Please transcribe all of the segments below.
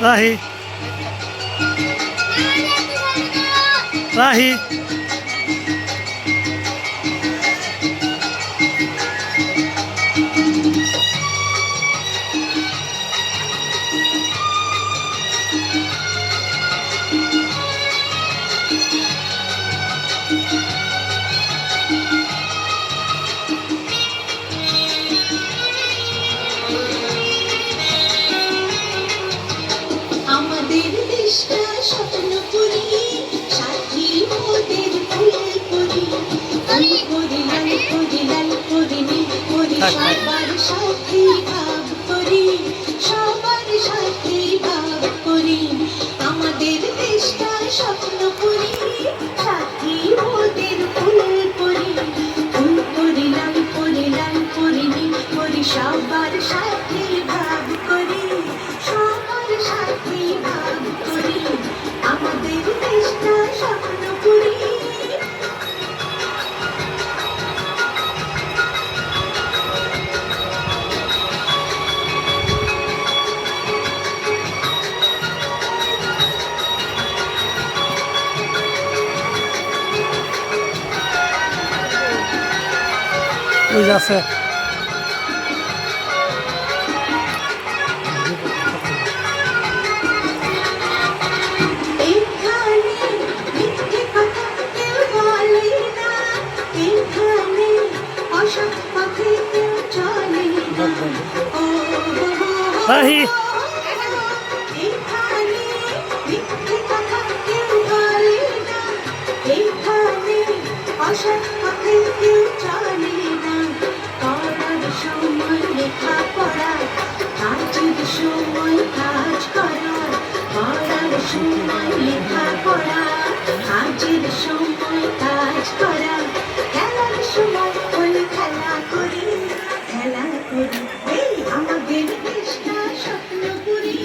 রাহি রাহি আমাদের দেশটা স্বপ্নপুরী, সাথী মোদের ফুলপুরী। আমি করি লাল করি লাল করি নীল করি, সবার সাথে ভাব করি, সবার সাথে ভাব করি। আমাদের দেশটা স্বপ্নপুরী, সাথী মোদের ফুলপুরী। ফুল করি লাল করি লাল করি নীল করি, সবার সাথে ভাব করি, সবার সাথে ভাব করি। আমাদের দেশটা স্বপ্নপুরী। ওই যে আছে এখানে মিথ্যে কথা কেউ বলে না, এখানে অসৎ পথে কেউ চলে না। ও রাহি এখানে মিথ্যে কথা কেউ বলে না, এখানে অসৎ পথে কেউ চলে না। পড়ার সময় লেখাপড়া, কাজের সময় কাজ করা। পড়ার সময় লেখাপড়া, কাজের সময় কাজ করা। খেলার সময় হলে খেলা করি, খেলা করি। এই আমাদের দেশটা স্বপ্নপুরী।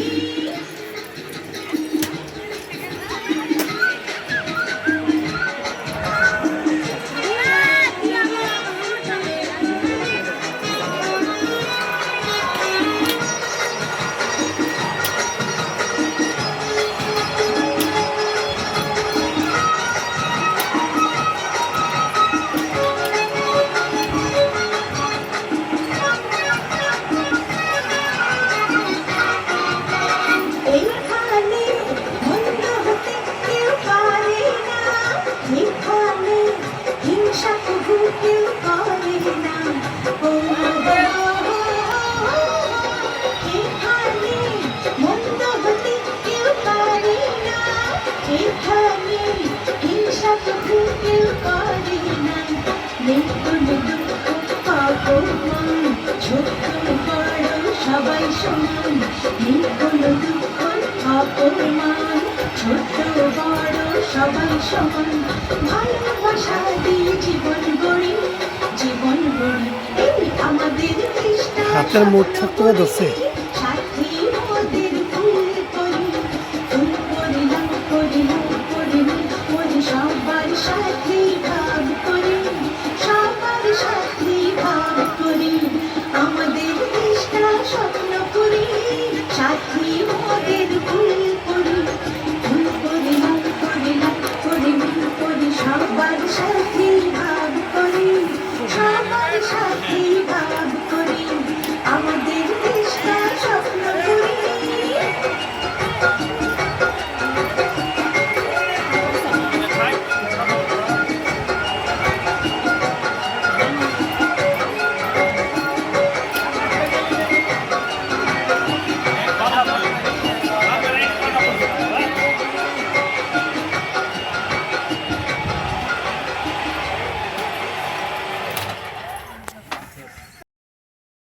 এইখানে মন্দ হতে কেউ পারে না, এখানে হিংসা কবু কেউ করে না। এখানে মন্দ হতে কেউ পারে না, এখানে হিংসা কবু কেউ করে না। নেই কোনো দুঃখ অপমান, ছোট বড় সবাই সমান। নেই কোনো দুঃখ অপমান, ছোট বড় সবাই সমান। ভালোবাসা দিয়ে জীবন গড়ি, জীবন গড়ি। এই আমাদের দেশটা হাতের মুঠ থাকতে ধরছে।